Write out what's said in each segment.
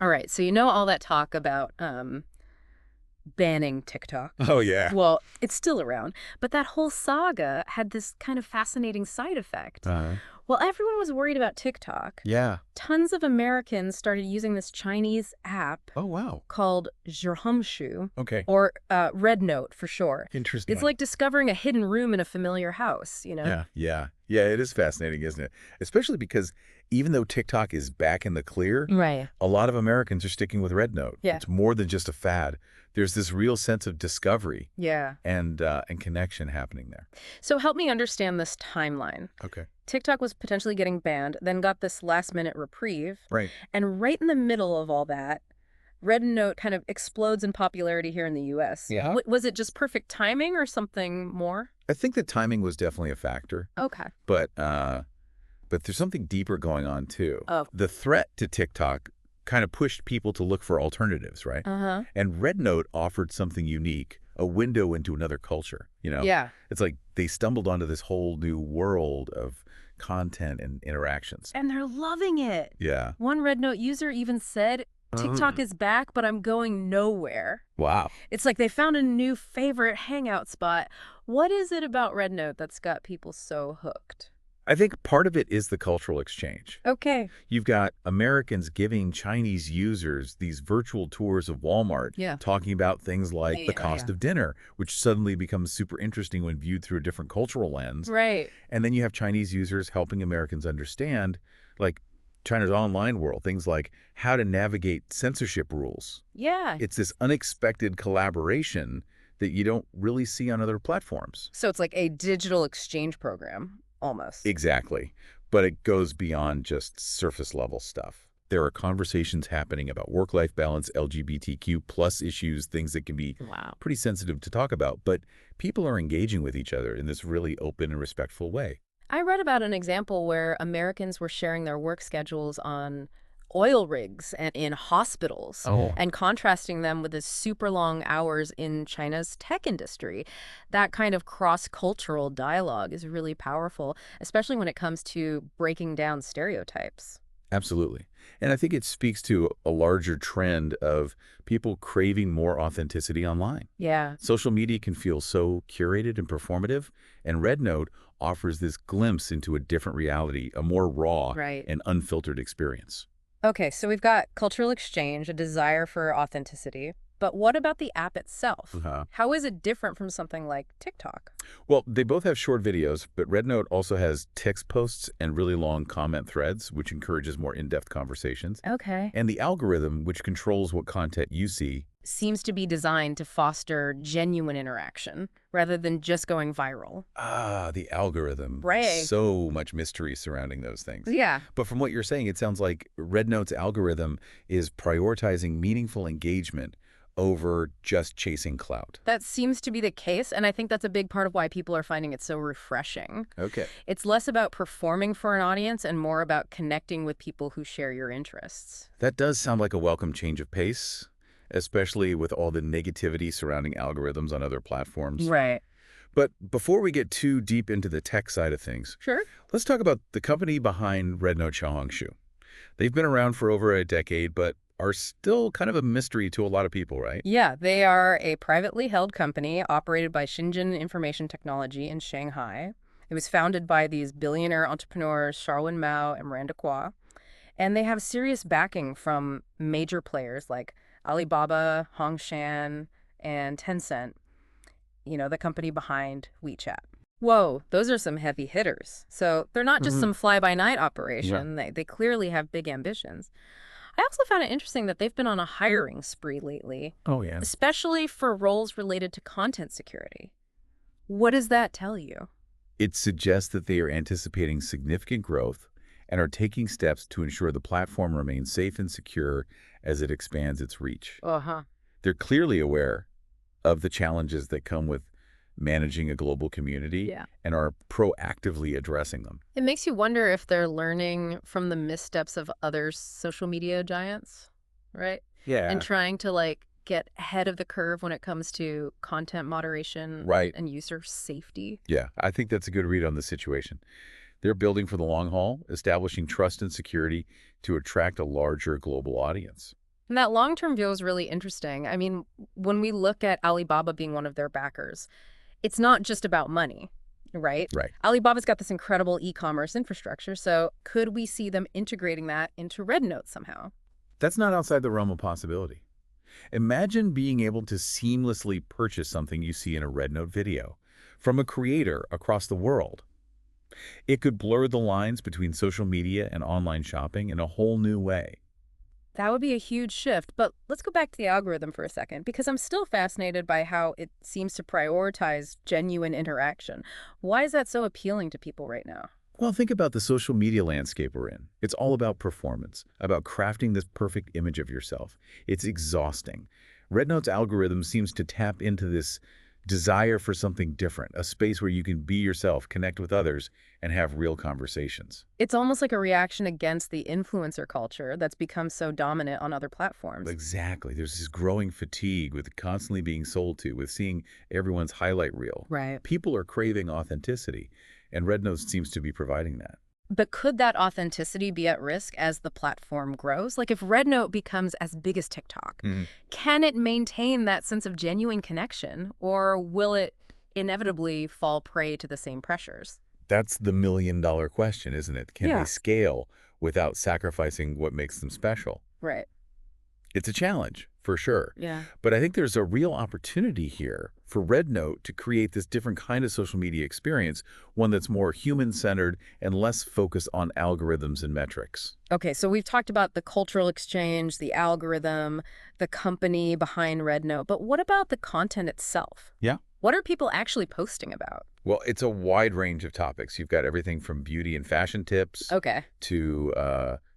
All right, so you know all that talk about banning TikTok. Oh, yeah. Well, it's still around, but that whole saga had this kind of fascinating side effect. Uh, While everyone was worried about TikTok, yeah. tons of Americans started using this Chinese app Oh, wow. called Xiaohongshu, Okay. or rednote for short. Interesting. It's like discovering a hidden room in a familiar house, you know? Yeah, yeah. Yeah, it is fascinating, isn't it? Especially because even though TikTok is back in the clear, Right. a lot of Americans are sticking with rednote. Yeah. It's more than just a fad. There's this real sense of discovery Yeah. and connection happening there. So help me understand this timeline. Okay. TikTok was potentially getting banned, then got this last-minute reprieve, Right. and right in the middle of all that, Red Note kind of explodes in popularity here in the US. Yeah. Was it just perfect timing or something more? I think the timing was definitely a factor, Okay. but there's something deeper going on too. Oh. The threat to TikTok kind of pushed people to look for alternatives, right? Uh-huh. And rednote offered something unique, a window into another culture, Yeah. It's like they stumbled onto this whole new world of content and interactions. And they're loving it. Yeah. One Red Note user even said, TikTok is back, but I'm going nowhere. Wow. It's like they found a new favorite hangout spot. What is it about Red Note that's got people so hooked? I think part of it is the cultural exchange. Okay. You've got Americans giving Chinese users these virtual tours of Walmart, Yeah. talking about things like Yeah, the cost yeah. of dinner, which suddenly becomes super interesting when viewed through a different cultural lens. Right. And then you have Chinese users helping Americans understand, like, China's online world, things like how to navigate censorship rules. Yeah. It's this unexpected collaboration that you don't really see on other platforms. So it's like a digital exchange program, almost. Exactly. But it goes beyond just surface level stuff. There are conversations happening about work-life balance, LGBTQ plus issues, things that can be Wow. pretty sensitive to talk about. But people are engaging with each other in this really open and respectful way. I read about an example where Americans were sharing their work schedules on oil rigs and in hospitals Oh. and contrasting them with the super long hours in China's tech industry. That kind of cross-cultural dialogue is really powerful, especially when it comes to breaking down stereotypes. Absolutely. And I think it speaks to a larger trend of people craving more authenticity online. Yeah. Social media can feel so curated and performative, and rednote offers this glimpse into a different reality, a more raw Right. and unfiltered experience. Okay, so we've got cultural exchange, a desire for authenticity. But what about the app itself? Uh-huh. How is it different from something like TikTok? Well, they both have short videos, but rednote also has text posts and really long comment threads, which encourages more in-depth conversations. Okay. And the algorithm, which controls what content you see. Seems to be designed to foster genuine interaction rather than just going viral. Ah, the algorithm. Right. So much mystery surrounding those things. Yeah. But from what you're saying, it sounds like rednote's algorithm is prioritizing meaningful engagement over just chasing clout. That seems to be the case, and I think that's a big part of why people are finding it so refreshing. Okay. It's less about performing for an audience and more about connecting with people who share your interests. That does sound like a welcome change of pace, especially with all the negativity surrounding algorithms on other platforms. Right. But before we get too deep into the tech side of things, Sure. let's talk about the company behind rednote Xiaohongshu. They've been around for over a decade, but are still kind of a mystery to a lot of people, right? Yeah, they are a privately held company operated by Shenzhen Information Technology in Shanghai. It was founded by these billionaire entrepreneurs, Sharwin Mao and Miranda Kuo. And they have serious backing from major players like Alibaba, Hongshan, and Tencent, the company behind WeChat. Whoa, those are some heavy hitters. So they're not just some fly-by-night operation. They clearly have big ambitions. I also found it interesting that they've been on a hiring spree lately, Oh, yeah. especially for roles related to content security. What does that tell you? It suggests that they are anticipating significant growth and are taking steps to ensure the platform remains safe and secure as it expands its reach. Uh-huh. They're clearly aware of the challenges that come with managing a global community Yeah. and are proactively addressing them. It makes you wonder if they're learning from the missteps of other social media giants, right? Yeah. And trying to get ahead of the curve when it comes to content moderation Right. and user safety. Yeah, I think that's a good read on the situation. They're building for the long haul, establishing trust and security to attract a larger global audience. And that long-term view is really interesting. I mean, when we look at Alibaba being one of their backers, it's not just about money, right? Right. Alibaba's got this incredible e-commerce infrastructure, so could we see them integrating that into rednote somehow? That's not outside the realm of possibility. Imagine being able to seamlessly purchase something you see in a rednote video from a creator across the world. It could blur the lines between social media and online shopping in a whole new way. That would be a huge shift, but let's go back to the algorithm for a second, because I'm still fascinated by how it seems to prioritize genuine interaction. Why is that so appealing to people right now? Well, think about the social media landscape we're in. It's all about performance, about crafting this perfect image of yourself. It's exhausting. Rednote's algorithm seems to tap into this desire for something different, a space where you can be yourself, connect with others, and have real conversations. It's almost like a reaction against the influencer culture that's become so dominant on other platforms. Exactly. There's this growing fatigue with constantly being sold to, with seeing everyone's highlight reel. Right. People are craving authenticity, and Rednote seems to be providing that. But could that authenticity be at risk as the platform grows? Like if rednote becomes as big as TikTok, can it maintain that sense of genuine connection, or will it inevitably fall prey to the same pressures? That's the million-dollar question, isn't it? Can they Yeah. scale without sacrificing what makes them special? Right. It's a challenge, for sure. Yeah. But I think there's a real opportunity here for Rednote to create this different kind of social media experience, one that's more human-centered and less focused on algorithms and metrics. Okay, so we've talked about the cultural exchange, the algorithm, the company behind rednote, but what about the content itself? Yeah. What are people actually posting about? Well, it's a wide range of topics. You've got everything from beauty and fashion tips Okay. to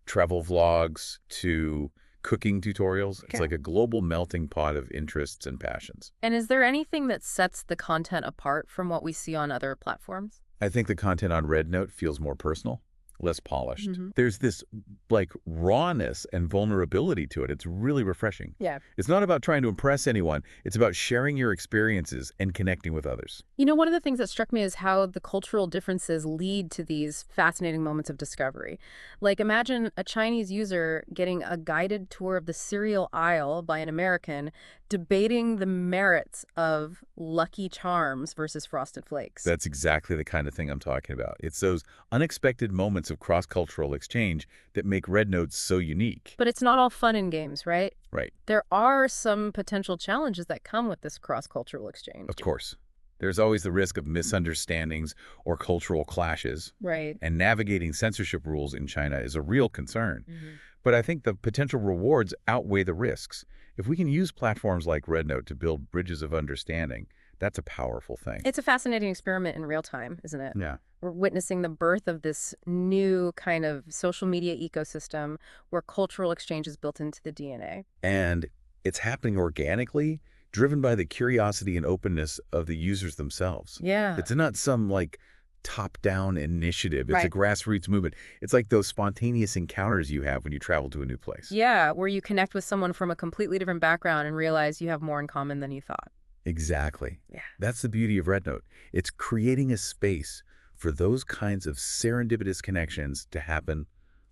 travel vlogs to cooking tutorials. It's Okay. like a global melting pot of interests and passions. And is there anything that sets the content apart from what we see on other platforms? I think the content on Rednote feels more personal, less polished. Mhm. There's this like rawness and vulnerability to it. It's really refreshing. Yeah. It's not about trying to impress anyone. It's about sharing your experiences and connecting with others. You know, one of the things that struck me is how the cultural differences lead to these fascinating moments of discovery. Like, imagine a Chinese user getting a guided tour of the cereal aisle by an American debating the merits of Lucky Charms versus Frosted Flakes. That's exactly the kind of thing I'm talking about. It's those unexpected moments of cross-cultural exchange that make Rednote so unique. But it's not all fun and games, right? Right. There are some potential challenges that come with this cross-cultural exchange. Of course. There's always the risk of misunderstandings or cultural clashes, Right. and navigating censorship rules in China is a real concern. Mhm. But I think the potential rewards outweigh the risks. If we can use platforms like Rednote to build bridges of understanding, that's a powerful thing. It's a fascinating experiment in real time, isn't it? Yeah. We're witnessing the birth of this new kind of social media ecosystem where cultural exchange is built into the DNA. And it's happening organically, driven by the curiosity and openness of the users themselves. Yeah. It's not some like top-down initiative. It's a Right. grassroots movement. It's like those spontaneous encounters you have when you travel to a new place. Yeah, where you connect with someone from a completely different background and realize you have more in common than you thought. Exactly. Yeah. That's the beauty of Rednote. It's creating a space for those kinds of serendipitous connections to happen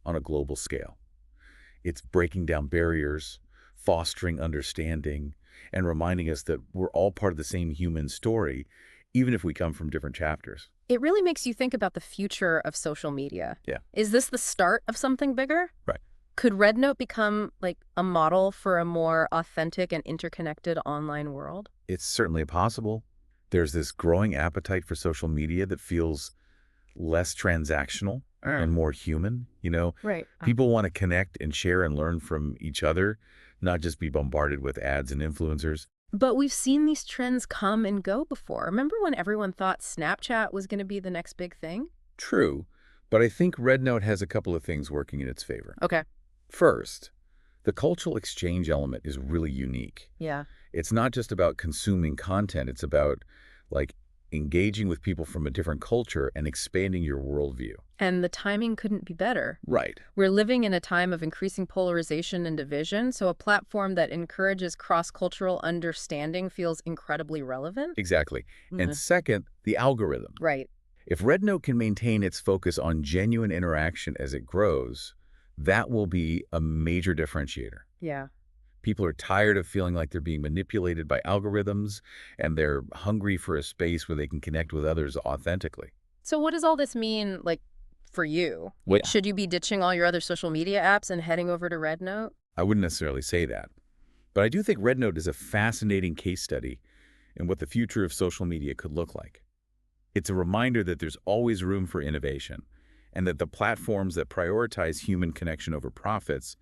on a global scale. It's breaking down barriers, fostering understanding, and reminding us that we're all part of the same human story, even if we come from different chapters. It really makes you think about the future of social media. Yeah. Is this the start of something bigger? Right. Could rednote become like a model for a more authentic and interconnected online world? It's certainly possible. There's this growing appetite for social media that feels less transactional and more human. You know, Right. people want to connect and share and learn from each other, not just be bombarded with ads and influencers. But we've seen these trends come and go before. Remember when everyone thought Snapchat was going to be the next big thing? True, but I think Rednote has a couple of things working in its favor. Okay. First, the cultural exchange element is really unique. Yeah. It's not just about consuming content. It's about like engaging with people from a different culture and expanding your worldview. And the timing couldn't be better. Right. We're living in a time of increasing polarization and division, so a platform that encourages cross-cultural understanding feels incredibly relevant. Exactly. Mhm. And second, the algorithm. Right. If Rednote can maintain its focus on genuine interaction as it grows, that will be a major differentiator. Yeah. People are tired of feeling like they're being manipulated by algorithms, and they're hungry for a space where they can connect with others authentically. So what does all this mean, like, for you? Well, Should you be ditching all your other social media apps and heading over to Rednote? I wouldn't necessarily say that. But I do think RedNote is a fascinating case study in what the future of social media could look like. It's a reminder that there's always room for innovation, and that the platforms that prioritize human connection over profits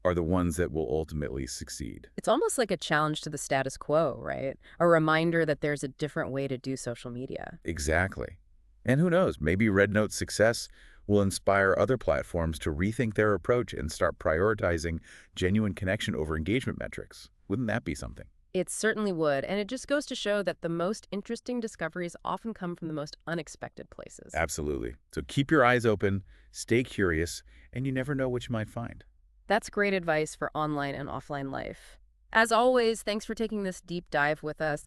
are the ones that will ultimately succeed. It's almost like a challenge to the status quo, right? A reminder that there's a different way to do social media. Exactly. And who knows, maybe RedNote's success will inspire other platforms to rethink their approach and start prioritizing genuine connection over engagement metrics. Wouldn't that be something? It certainly would, and it just goes to show that the most interesting discoveries often come from the most unexpected places. Absolutely. So keep your eyes open, stay curious, and you never know what you might find. That's great advice for online and offline life. As always, thanks for taking this deep dive with us.